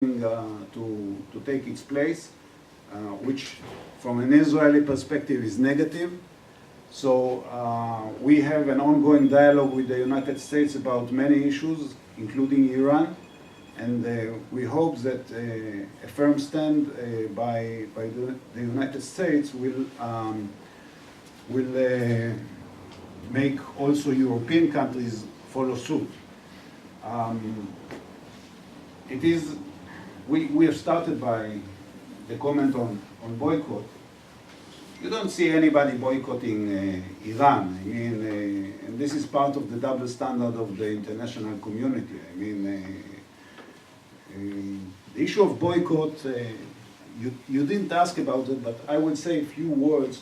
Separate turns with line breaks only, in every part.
to take its place, which from an Israeli perspective is negative. So we have an ongoing dialogue with the United States about many issues, including Iran, and we hope that a firm stand by the United States will make also European countries follow suit. We have started by the comment on boycott. You don't see anybody boycotting Iran. I mean, and this is part of the double standard of the international community. I mean, the issue of boycott, you didn't ask about it, but I will say a few words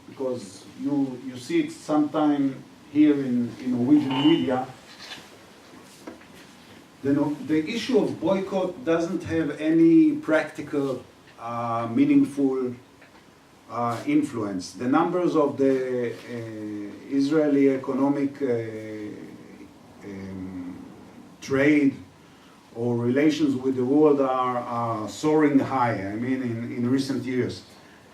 because you see it sometime here in Norwegian media. The issue of boycott doesn't have any practical, meaningful influence. The numbers of the Israeli economic trade or relations with the world are soaring high, I mean, in recent years,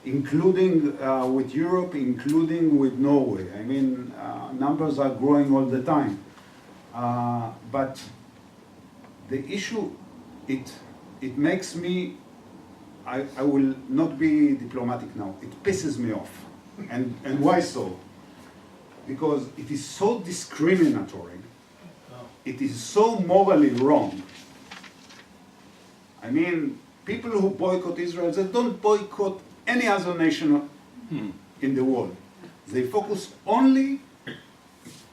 including with Europe, including with Norway. I mean, numbers are growing all the time. But the issue, it makes me, I will not be diplomatic now, it pisses me off. And why so? Because it is so discriminatory, it is so morally wrong. I mean, people who boycott Israel, they don't boycott any other nation in the world. They focus only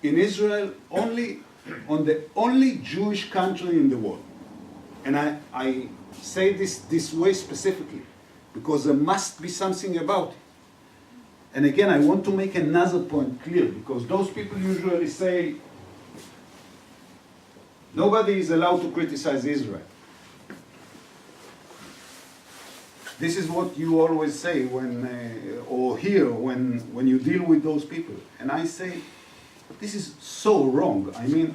in Israel, only on the only Jewish country in the world. And I say this way specifically because there must be something about it. And again, I want to make another point clear, because those people usually say nobody is allowed to criticize Israel. This is what you always say when, or hear when you deal with those people. And I say, this is so wrong. I mean,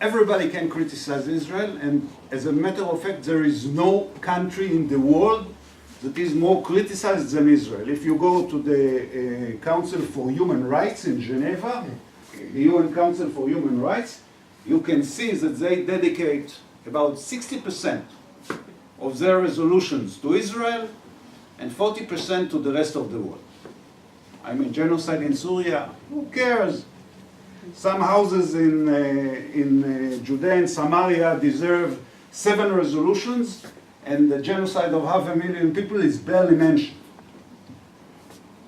everybody can criticize Israel, and as a matter of fact, there is no country in the world that is more criticized than Israel. If you go to the Council for Human Rights in Geneva, the UN Council for Human Rights, you can see that they dedicate about 60% of their resolutions to Israel and 40% to the rest of the world. I mean, genocide in Syria, who cares? Some houses in Judea and Samaria deserve 7 resolutions, and the genocide of 500,000 people is barely mentioned.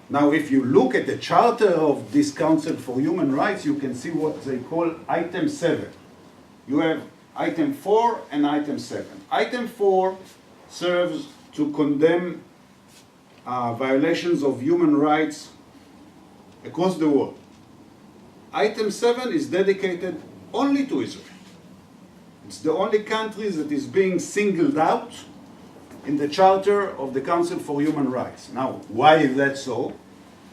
Now, if you look at the charter of this Council for Human Rights, you can see what they call item 7. You have item 4 and item 7. Item 4 serves to condemn violations of human rights across the world. Item 7 is dedicated only to Israel. It's the only country that is being singled out in the Charter of the Council for Human Rights. Now, why is that so?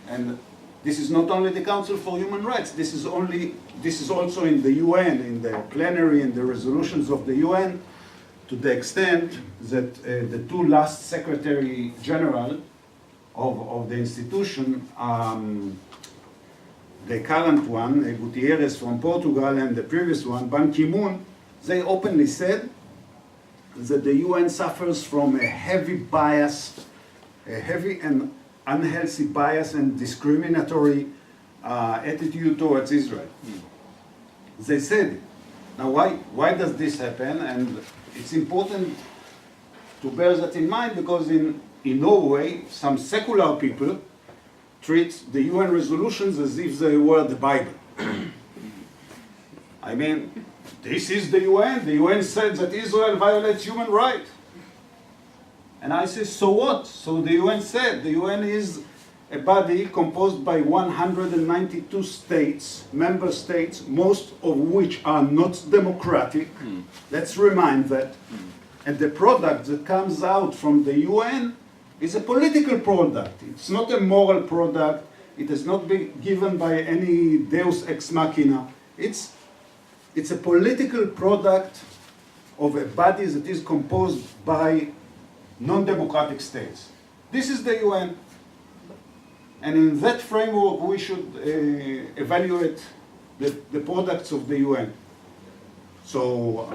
And this is not only the Council for Human Rights, this is also in the UN, in the plenary, in the resolutions of the UN, to the extent that the 2 last Secretary General of the institution, the current one, Gutierrez from Portugal, and the previous one, Ban Ki-moon, they openly said that the UN suffers from a heavy bias, a heavy and unhealthy bias and discriminatory attitude towards Israel. They said it. Now, why does this happen? And it's important to bear that in mind, because in Norway, some secular people treat the UN resolutions as if they were the Bible. I mean, this is the UN. The UN said that Israel violates human rights. And I say, so what? So the UN said. The UN is a body composed by 192 states, member states, most of which are not democratic. Let's remind that. And the product that comes out from the UN is a political product. It's not a moral product. It has not been given by any deus ex machina. It's a political product of a body that is composed by non-democratic states. This is the UN. And in that framework, we should evaluate the products of the UN. So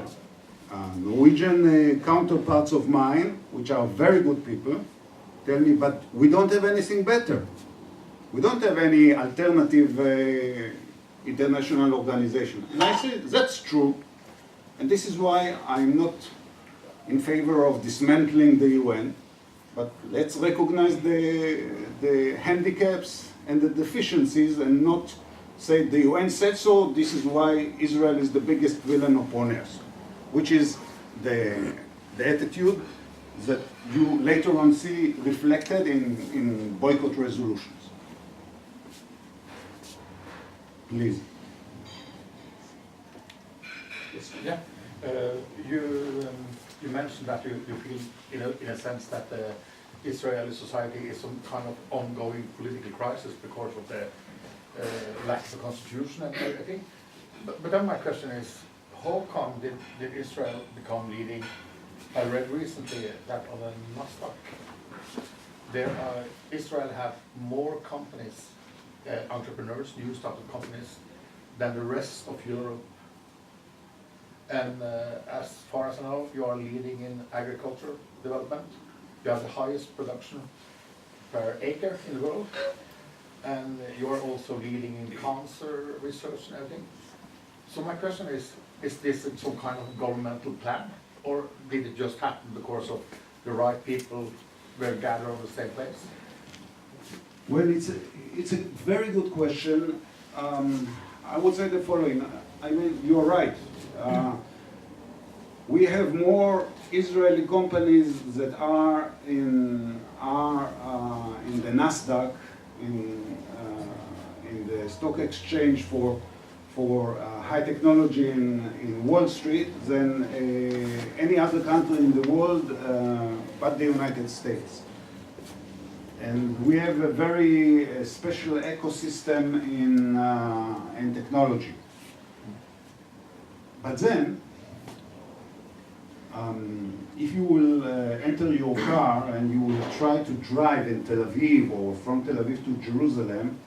Norwegian counterparts of mine, which are very good people, tell me, but we don't have anything better. We don't have any alternative international organization. And I say, that's true. And this is why I'm not in favor of dismantling the UN. But let's recognize the handicaps and the deficiencies and not say the UN said so, this is why Israel is the biggest villain upon earth, which is the attitude that you later on see reflected in boycott resolutions. Please.
Yes. Yeah. You mentioned that you feel, in a sense, that the Israeli society is some kind of ongoing political crisis because of the lack of a constitution and everything. But then my question is, how come did Israel become leading? I read recently that on the Nasdaq, Israel have more companies, entrepreneurs, new startup companies, than the rest of Europe. And as far as I know, you are leading in agriculture development. You have the highest production per acre in the world. And you are also leading in cancer research and everything. So my question is this some kind of governmental plan? Or did it just happen because of the right people were gathered on the same place?
Well, it's a very good question. I would say the following. I mean, you're right. We have more Israeli companies that are in the Nasdaq, in the stock exchange for high technology in Wall Street than any other country in the world but the United States. And we have a very special ecosystem in technology. But then, if you will enter your car and you will try to drive in Tel Aviv or from Tel Aviv to Jerusalem,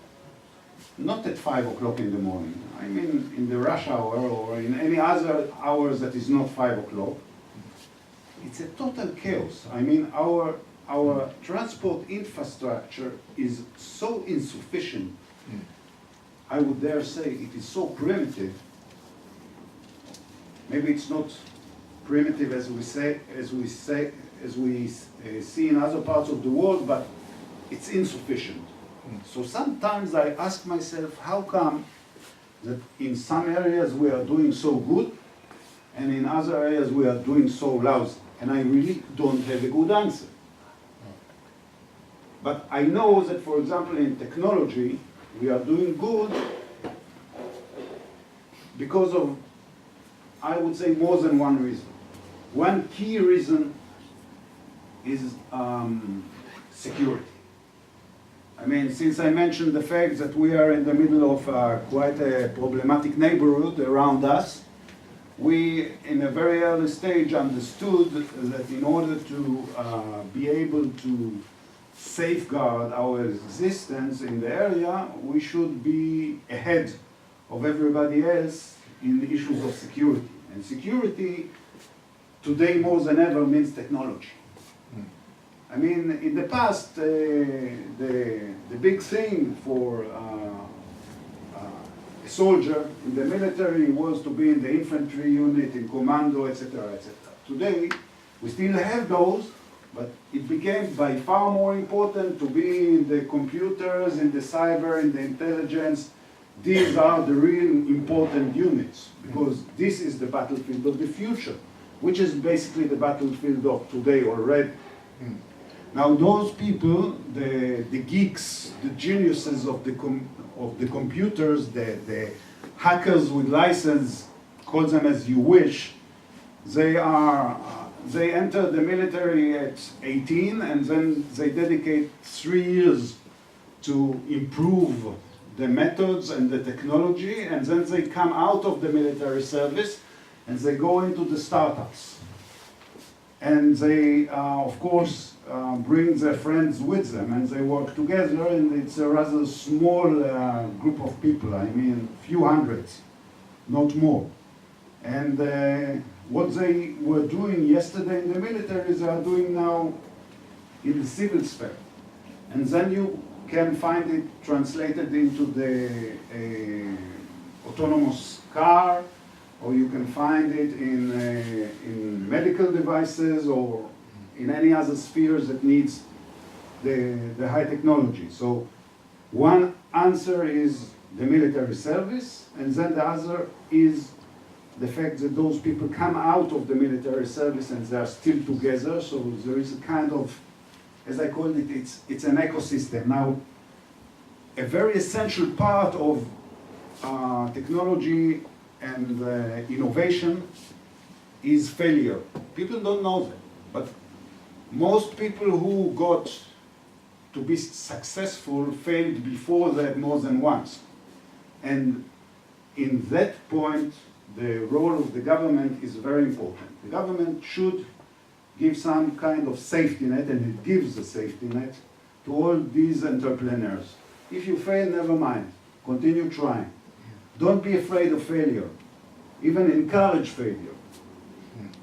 not at 5 o'clock in the morning, I mean in the rush hour or in any other hours that is not 5 o'clock, it's a total chaos. I mean, our transport infrastructure is so insufficient. I would dare say it is so primitive. Maybe it's not primitive as we see in other parts of the world, but it's insufficient. So sometimes I ask myself, how come that in some areas we are doing so good, and in other areas we are doing so lousy? And I really don't have a good answer. But I know that, for example, in technology, we are doing good because of, I would say, more than one reason. One key reason is security. I mean, since I mentioned the fact that we are in the middle of quite a problematic neighborhood around us, we, in a very early stage, understood that in order to be able to safeguard our existence in the area, we should be ahead of everybody else in the issues of security. And security, today more than ever, means technology. I mean, in the past, the big thing for a soldier in the military was to be in the infantry unit, in commando, etc., etc. Today, we still have those, but it became by far more important to be in the computers, in the cyber, in the intelligence. These are the real important units, because this is the battlefield of the future, which is basically the battlefield of today already. Now those people, the geeks, the geniuses of the computers, the hackers with license, call them as you wish, they enter the military at 18 and then they dedicate 3 years to improve the methods and the technology, and then they come out of the military service and they go into the startups. And they, of course, bring their friends with them, and they work together, and it's a rather small group of people, I mean, few hundreds, not more. And what they were doing yesterday in the military, they are doing now in the civil sphere. And then you can find it translated into the autonomous car, or you can find it in medical devices, or in any other spheres that needs the high technology. So one answer is the military service, and then the other is the fact that those people come out of the military service and they are still together. So there is a kind of, as I call it, it's an ecosystem. Now, a very essential part of technology and innovation is failure. People don't know that, but most people who got to be successful failed before that more than once. And in that point, the role of the government is very important. The government should give some kind of safety net, and it gives a safety net to all these entrepreneurs. If you fail, never mind. Continue trying. Don't be afraid of failure. Even encourage failure.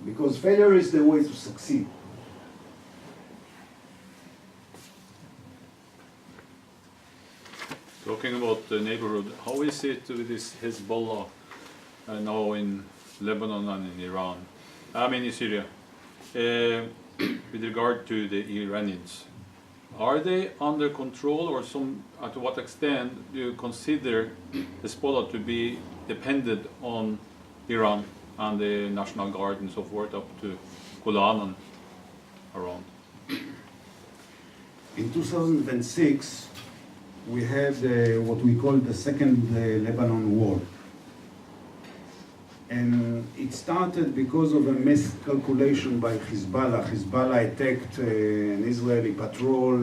Because failure is the way to succeed.
Talking about the neighborhood, how is it with this Hezbollah now in Lebanon and in Iran? I mean in Syria. With regard to the Iranians, are they under control, or to what extent do you consider Hezbollah to be dependent on Iran and the National Guard and so forth up to Golan and around?
In 2006, we had what we call the Second Lebanon War. And it started because of a miscalculation by Hezbollah. Hezbollah attacked an Israeli patrol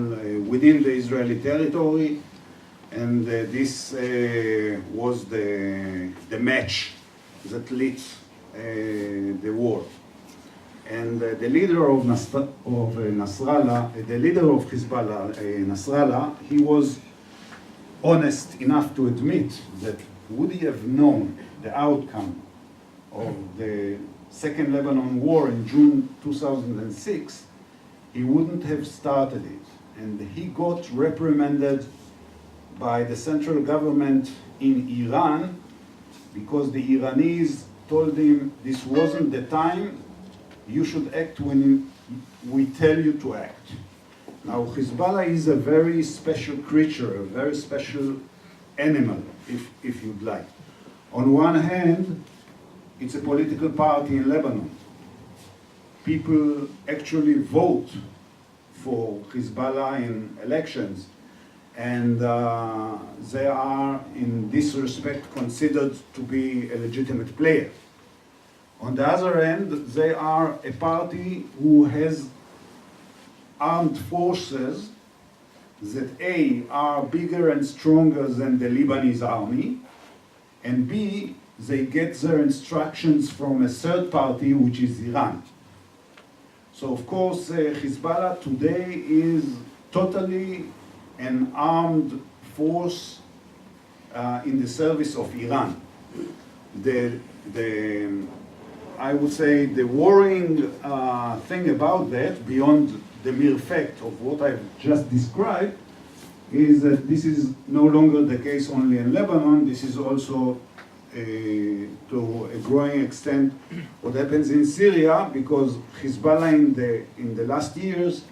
within the Israeli territory, and this was the match that lit the war. And the leader of Nasrallah, the leader of Hezbollah, Nasrallah, he was honest enough to admit that would he have known the outcome of the Second Lebanon War in June 2006, he wouldn't have started it. And he got reprimanded by the central government in Iran because the Iranis told him this wasn't the time, you should act when we tell you to act. Now, Hezbollah is a very special creature, a very special animal, if you'd like. On one hand, it's a political party in Lebanon. People actually vote for Hezbollah in elections, and they are, in this respect, considered to be a legitimate player. On the other hand, they are a party who has armed forces that A, are bigger and stronger than the Lebanese army, and B, they get their instructions from a third party, which is Iran. So of course, Hezbollah today is totally an armed force in the service of Iran. I would say the worrying thing about that, beyond the mere fact of what I've just described, is that this is no longer the case only in Lebanon. This is also to a growing extent what happens in Syria, because Hezbollah in the last years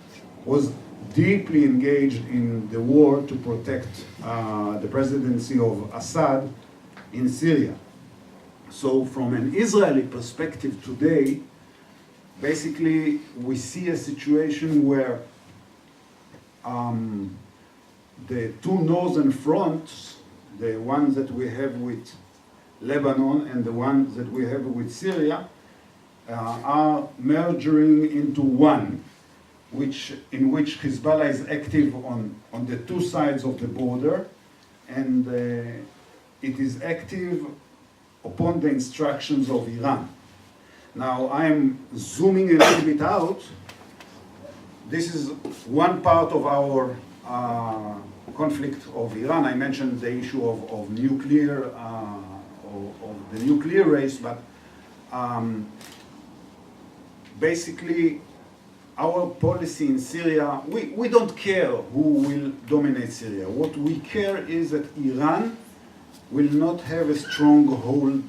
was deeply engaged in the war to protect the presidency of Assad in Syria. So from an Israeli perspective today, basically we see a situation where the two northern fronts, the ones that we have with Lebanon and the ones that we have with Syria, are merging into one, in which Hezbollah is active on the two sides of the border, and it is active upon the instructions of Iran. Now I'm zooming a little bit out. This is one part of our conflict of Iran. I mentioned the issue of nuclear, of the nuclear race, but basically our policy in Syria, we don't care who will dominate Syria. What we care is that Iran will not have a stronghold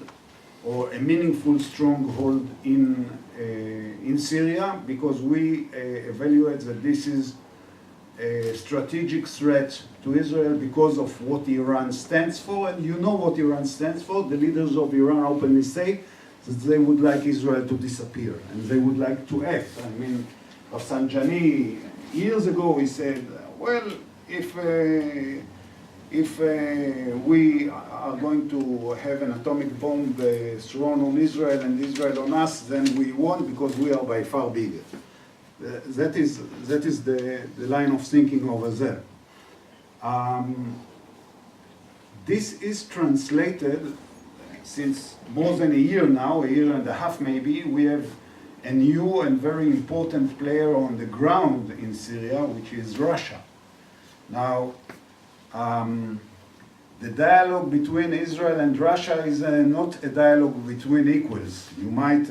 or a meaningful stronghold in Syria, because we evaluate that this is a strategic threat to Israel because of what Iran stands for. And you know what Iran stands for. The leaders of Iran openly say that they would like Israel to disappear and they would like to act. I mean, Rafsanjani, years ago, he said, well, if we are going to have an atomic bomb thrown on Israel and Israel on us, then we won because we are by far bigger. That is the line of thinking over there. This is translated since more than a year now, a year and a half maybe. We have a new and very important player on the ground in Syria, which is Russia. Now, the dialogue between Israel and Russia is not a dialogue between equals. You might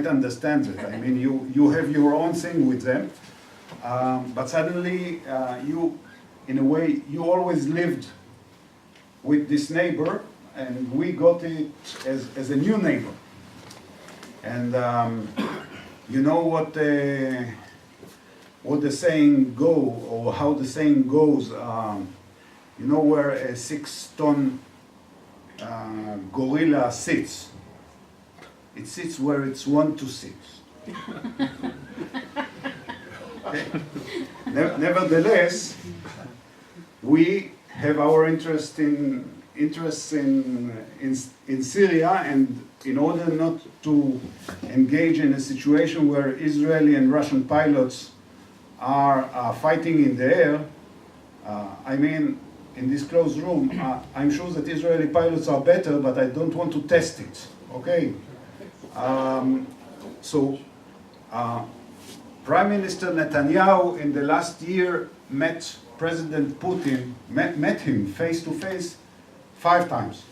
understand that. I mean, you have your own thing with them, but suddenly you, in a way, you always lived with this neighbor, and we got it as a new neighbor. And you know what the saying go, or how the saying goes. You know where a 6-ton gorilla sits? It sits where it's want to sit. Okay. Nevertheless, we have our interests in Syria, and in order not to engage in a situation where Israeli and Russian pilots are fighting in the air, I mean, in this closed room, I'm sure that Israeli pilots are better, but I don't want to test it, okay? Prime Minister Netanyahu in the last year met President Putin, met him face to face 5 times.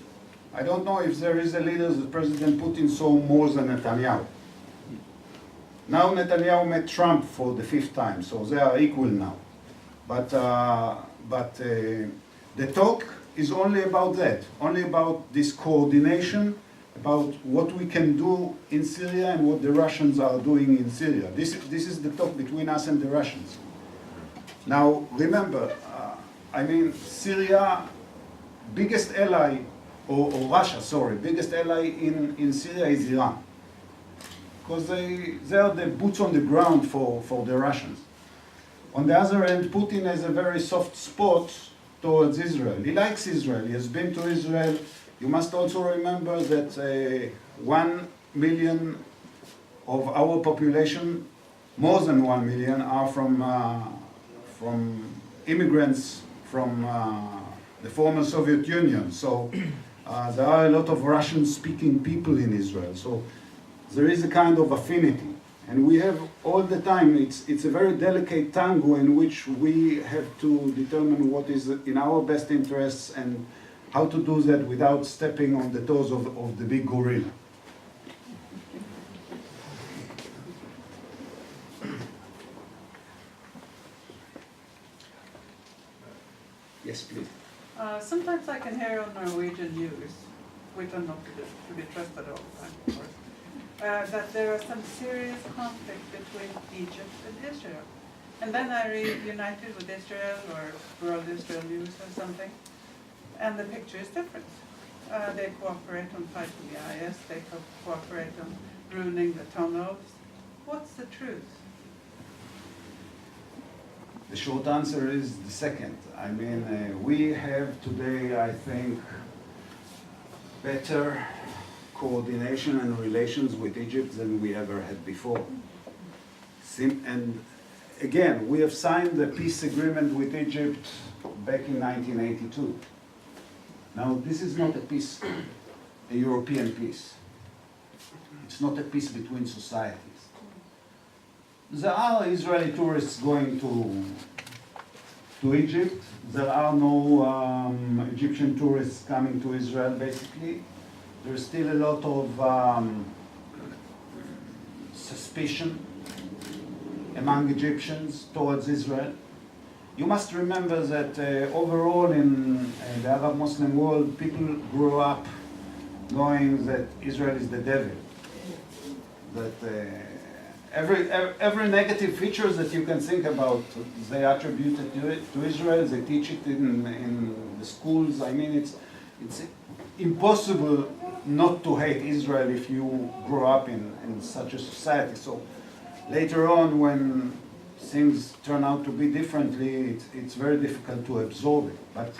I don't know if there is a leader that President Putin saw more than Netanyahu. Now Netanyahu met Trump for the 5th time, so they are equal now. But the talk is only about that, only about this coordination, about what we can do in Syria and what the Russians are doing in Syria. This is the talk between us and the Russians. Now, remember, I mean, Syria, biggest ally, or Russia, sorry, biggest ally in Syria is Iran. Because they are the boots on the ground for the Russians. On the other hand, Putin has a very soft spot towards Israel. He likes Israel. He has been to Israel. You must also remember that 1 million of our population, more than 1 million, are from immigrants from the former Soviet Union. So there are a lot of Russian-speaking people in Israel. So there is a kind of affinity. And we have all the time, it's a very delicate tango in which we have to determine what is in our best interests and how to do that without stepping on the toes of the big gorilla. Yes, please.
Sometimes I can hear on Norwegian news, which are not to be trusted all the time, of course, that there are some serious conflict between Egypt and Israel. And then I read United with Israel or World Israel News or something, and the picture is different. They cooperate on fighting the IS, they cooperate on ruining the tunnels. What's the truth?
The short answer is the second. I mean, we have today, I think, better coordination and relations with Egypt than we ever had before. And again, we have signed the peace agreement with Egypt back in 1982. Now, this is not a peace, a European peace. It's not a peace between societies. There are Israeli tourists going to Egypt. There are no Egyptian tourists coming to Israel, basically. There's still a lot of suspicion among Egyptians towards Israel. You must remember that overall in the Arab Muslim world, people grew up knowing that Israel is the devil. That every negative feature that you can think about, they attribute it to Israel. They teach it in the schools. I mean, it's impossible not to hate Israel if you grow up in such a society. So later on, when things turn out to be differently, it's very difficult to absorb it. But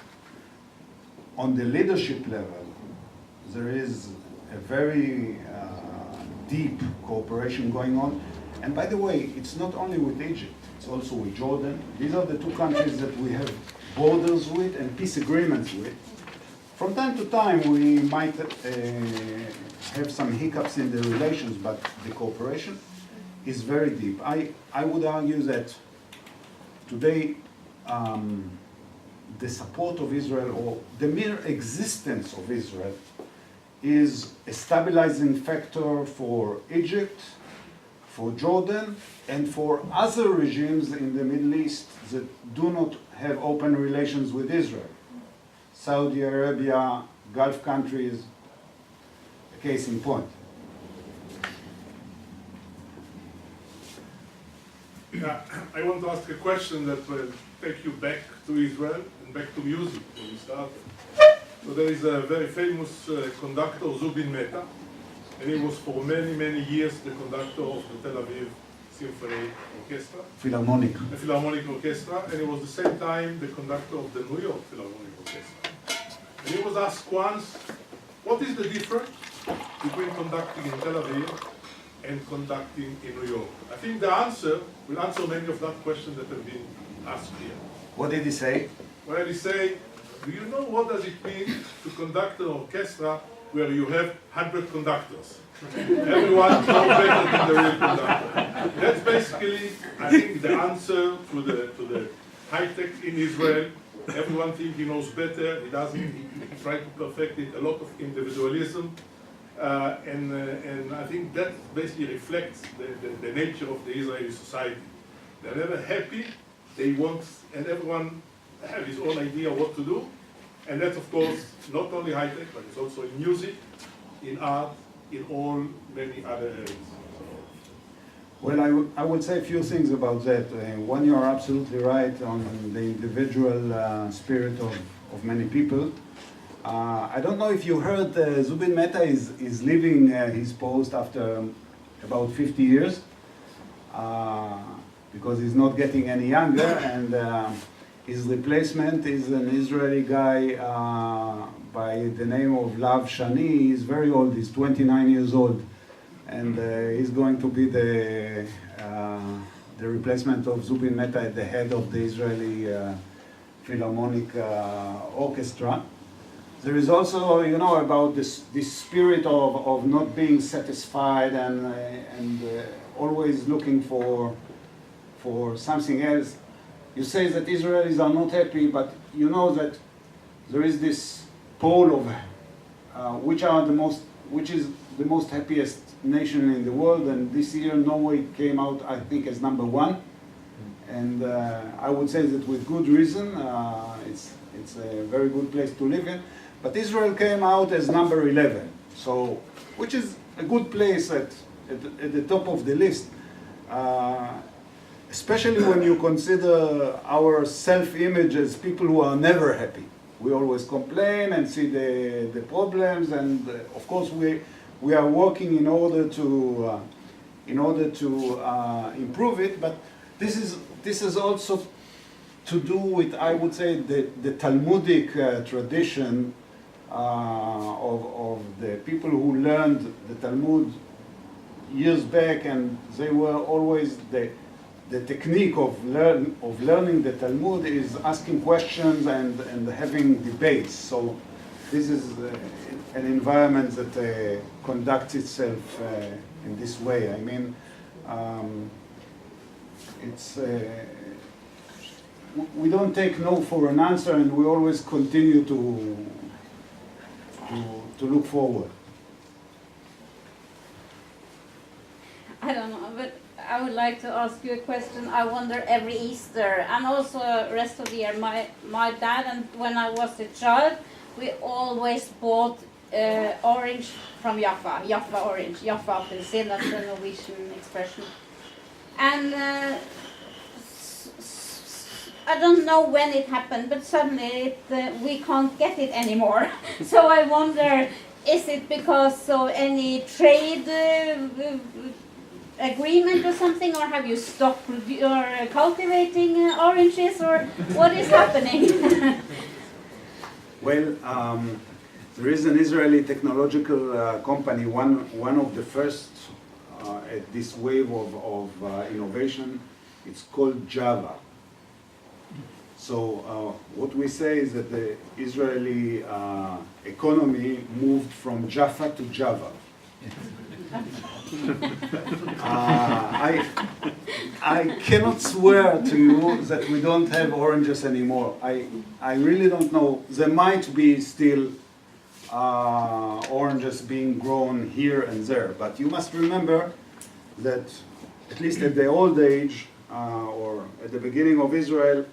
on the leadership level, there is a very deep cooperation going on. And by the way, it's not only with Egypt, it's also with Jordan. These are the two countries that we have borders with and peace agreements with. From time to time, we might have some hiccups in the relations, but the cooperation is very deep. I would argue that today the support of Israel, or the mere existence of Israel, is a stabilizing factor for Egypt, for Jordan, and for other regimes in the Middle East that do not have open relations with Israel. Saudi Arabia, Gulf countries, a case in point.
Yeah, I want to ask a question that will take you back to Israel and back to music when we started. So there is a very famous conductor, Zubin Mehta, and he was for many, many years the conductor of the Tel Aviv Symphony Orchestra,
Philharmonic.
the Philharmonic Orchestra, and he was at the same time the conductor of the New York Philharmonic Orchestra. And he was asked once, what is the difference between conducting in Tel Aviv and conducting in New York? I think the answer will answer many of that questions that have been asked here.
What did he say?
Well, he say, do you know what does it mean to conduct an orchestra where you have 100 conductors? Everyone knows better than the real conductor. That's basically, I think, the answer to the high tech in Israel. Everyone thinks he knows better. He doesn't. He tries to perfect it. A lot of individualism, and I think that basically reflects the nature of the Israeli society. They're never happy. They want, and everyone have his own idea what to do. And that's, of course, not only high-tech, but it's also in music, in art, in all many other areas.
Well, I would say a few things about that. One, you're absolutely right on the individual spirit of many people. I don't know if you heard Zubin Mehta is leaving his post after about 50 years because he's not getting any younger, and his replacement is an Israeli guy by the name of Lav Shani. He's very old, he's 29 years old, and he's going to be the replacement of Zubin Mehta at the head of the Israeli Philharmonic Orchestra. There is also, you know, about this spirit of not being satisfied and always looking for something else. You say that Israelis are not happy, but you know that there is this poll of which is the most happiest nation in the world, and this year Norway came out, I think, as number 1, and I would say that with good reason. It's a very good place to live in, but Israel came out as number 11, so which is a good place at the top of the list. Especially when you consider our self-image as people who are never happy. We always complain and see the problems, and of course we are working in order to improve it. But this is also to do with, I would say, the Talmudic tradition of the people who learned the Talmud years back, and they were always the technique of learning the Talmud is asking questions and having debates. So this is an environment that conducts itself in this way. I mean, it's we don't take no for an answer, and we always continue to look forward.
I don't know, but I would like to ask you a question. I wonder every Easter and also rest of the year. My dad and when I was a child, we always bought orange from Jaffa orange, Jaffa appelsin, that's the Norwegian expression. And I don't know when it happened, but suddenly we can't get it anymore. So I wonder, is it because of any trade agreement or something, or have you stopped cultivating oranges, or what is happening?
Well, there is an Israeli technological company, one of the first at this wave of innovation. It's called Java. So what we say is that the Israeli economy moved from Jaffa to Java. I cannot swear to you that we don't have oranges anymore. I really don't know. There might be still oranges being grown here and there, but you must remember that at least at the old age or at the beginning of Israel,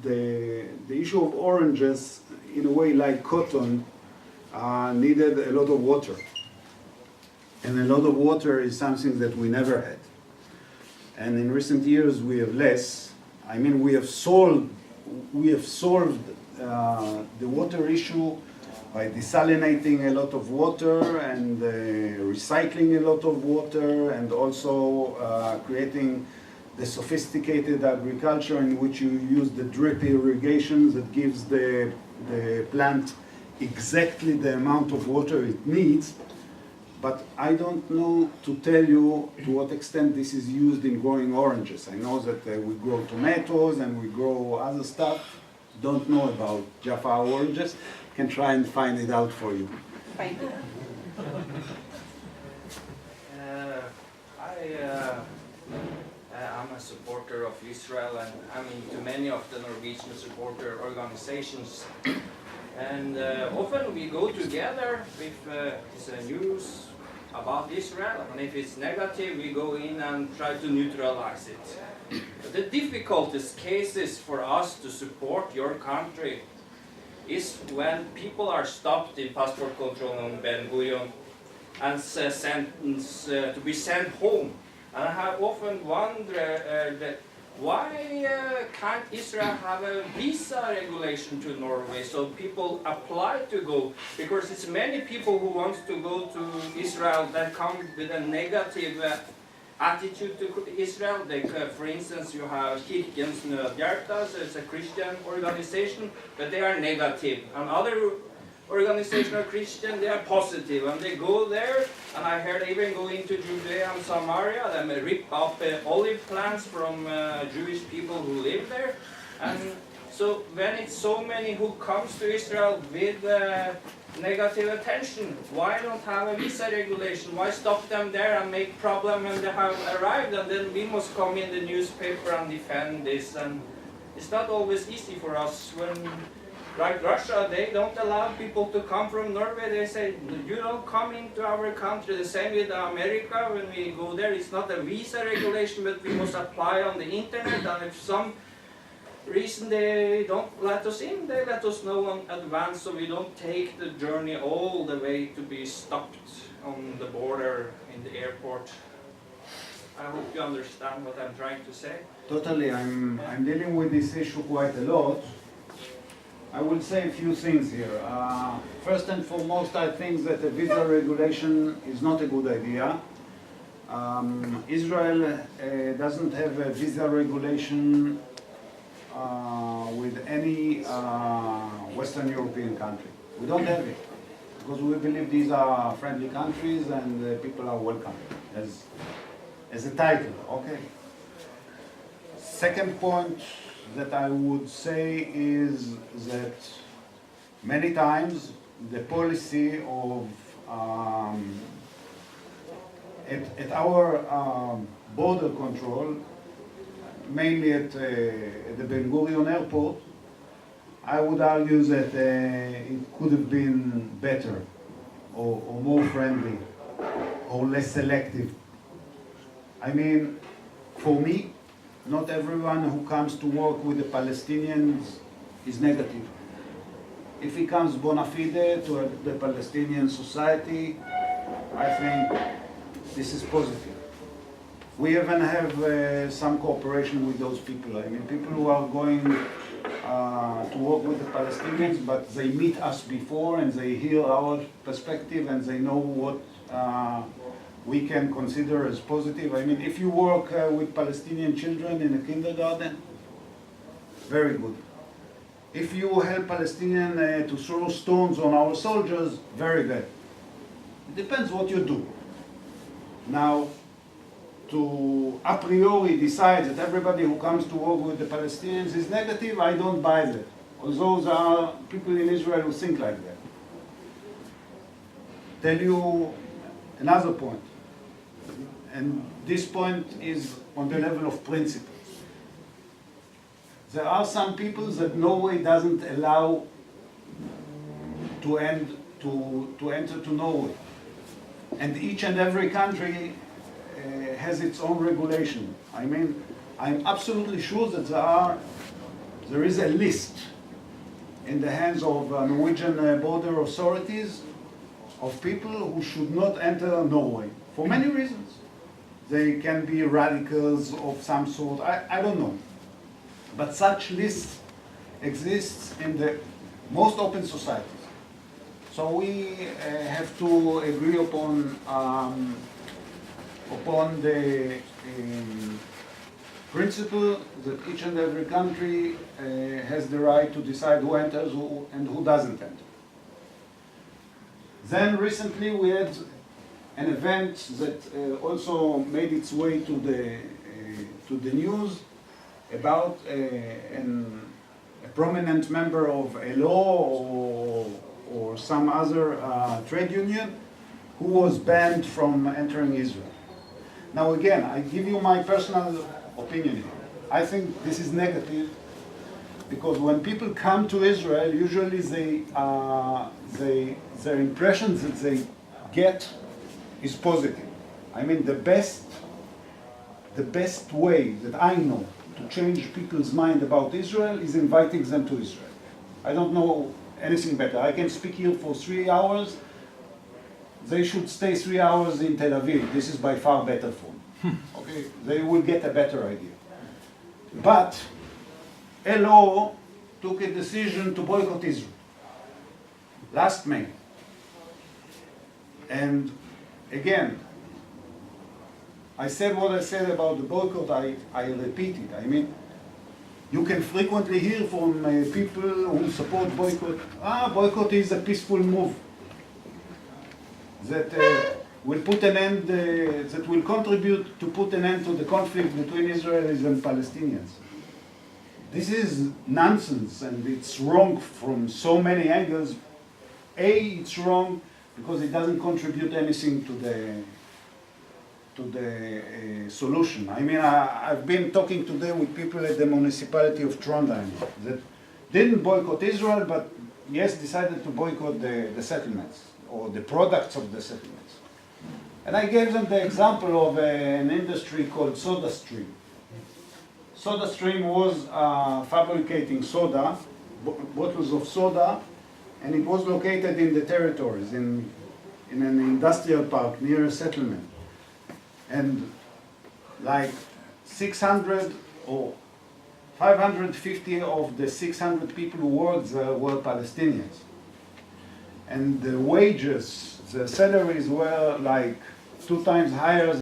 the issue of oranges, in a way like cotton, needed a lot of water. And a lot of water is something that we never had. And in recent years we have less. I mean, we have solved the water issue by desalinating a lot of water and recycling a lot of water, and also creating the sophisticated agriculture in which you use the drip irrigation that gives the plant exactly the amount of water it needs. But I don't know to tell you to what extent this is used in growing oranges. I know that we grow tomatoes and we grow other stuff. Don't know about Jaffa oranges. Can try and find it out for you.
Thank you.
I'm a supporter of Israel, and I'm into many of the Norwegian supporter organizations. And often we go together with news about Israel, and if it's negative, we go in and try to neutralize it. But the difficultest cases for us to support your country is when people are stopped in passport control on Ben Gurion and sentenced to be sent home. And I have often wondered why can't Israel have a visa regulation to Norway so people apply to go? Because it's many people who want to go to Israel that come with a negative attitude to Israel. Like, for instance, you have Kirkens Nødhjelp, so it's a Christian organization, but they are negative. And other organizations are Christian, they are positive, and they go there, and I heard even go into Judea and Samaria, they rip up olive plants from Jewish people who live there. And so when it's so many who comes to Israel with negative attention, why don't have a visa regulation? Why stop them there and make problem when they have arrived, and then we must come in the newspaper and defend this? And it's not always easy for us. When, like Russia, they don't allow people to come from Norway. They say, you don't come into our country. The same with America. When we go there, it's not a visa regulation, but we must apply on the internet. And if some reason they don't let us in, they let us know in advance, so we don't take the journey all the way to be stopped on the border in the airport. I hope you understand what I'm trying to say.
Totally, I'm dealing with this issue quite a lot. I will say a few things here. First and foremost, I think that a visa regulation is not a good idea. Israel doesn't have a visa regulation with any Western European country. We don't have it, because we believe these are friendly countries and people are welcome, as a title, okay? Second point that I would say is that many times the policy of at our border control, mainly at the Ben Gurion airport, I would argue that it could have been better or more friendly or less selective. I mean, for me, not everyone who comes to work with the Palestinians is negative. If he comes bona fide to the Palestinian society, I think this is positive. We even have some cooperation with those people. I mean, people who are going to work with the Palestinians, but they meet us before and they hear our perspective and they know what we can consider as positive. I mean, if you work with Palestinian children in a kindergarten, very good. If you help Palestinians to throw stones on our soldiers, very bad. It depends what you do. Now, to a priori decide that everybody who comes to work with the Palestinians is negative, I don't buy that. Although there are people in Israel who think like that. Tell you another point. And this point is on the level of principle. There are some people that Norway doesn't allow to enter to Norway. And each and every country has its own regulation. I mean, I'm absolutely sure that there is a list in the hands of Norwegian border authorities of people who should not enter Norway for many reasons. They can be radicals of some sort, I don't know. But such lists exists in the most open societies. So we have to agree upon the principle that each and every country has the right to decide who enters and who doesn't enter. Then recently we had an event that also made its way to the news about a prominent member of a law or some other trade union who was banned from entering Israel. Now again, I give you my personal opinion here. I think this is negative because when people come to Israel, usually their impressions that they get is positive. I mean, the best way that I know to change people's mind about Israel is inviting them to Israel. I don't know anything better. I can speak here for 3 hours. They should stay 3 hours in Tel Aviv. This is by far better for them. Okay, they will get a better idea. But LO took a decision to boycott Israel last May. And again, I said what I said about the boycott, I repeat it. I mean, you can frequently hear from people who support boycott, boycott is a peaceful move that will put an end, that will contribute to put an end to the conflict between Israelis and Palestinians. This is nonsense and it's wrong from so many angles. It's wrong because it doesn't contribute anything to the solution. I mean, I've been talking today with people at the municipality of Trondheim that didn't boycott Israel, but yes, decided to boycott the settlements or the products of the settlements. And I gave them the example of an industry called SodaStream. SodaStream was fabricating soda, bottles of soda, and it was located in the territories, in an industrial park near a settlement. And like 600 or 550 of the 600 people who worked there were Palestinians. And the wages, the salaries were like 2 times higher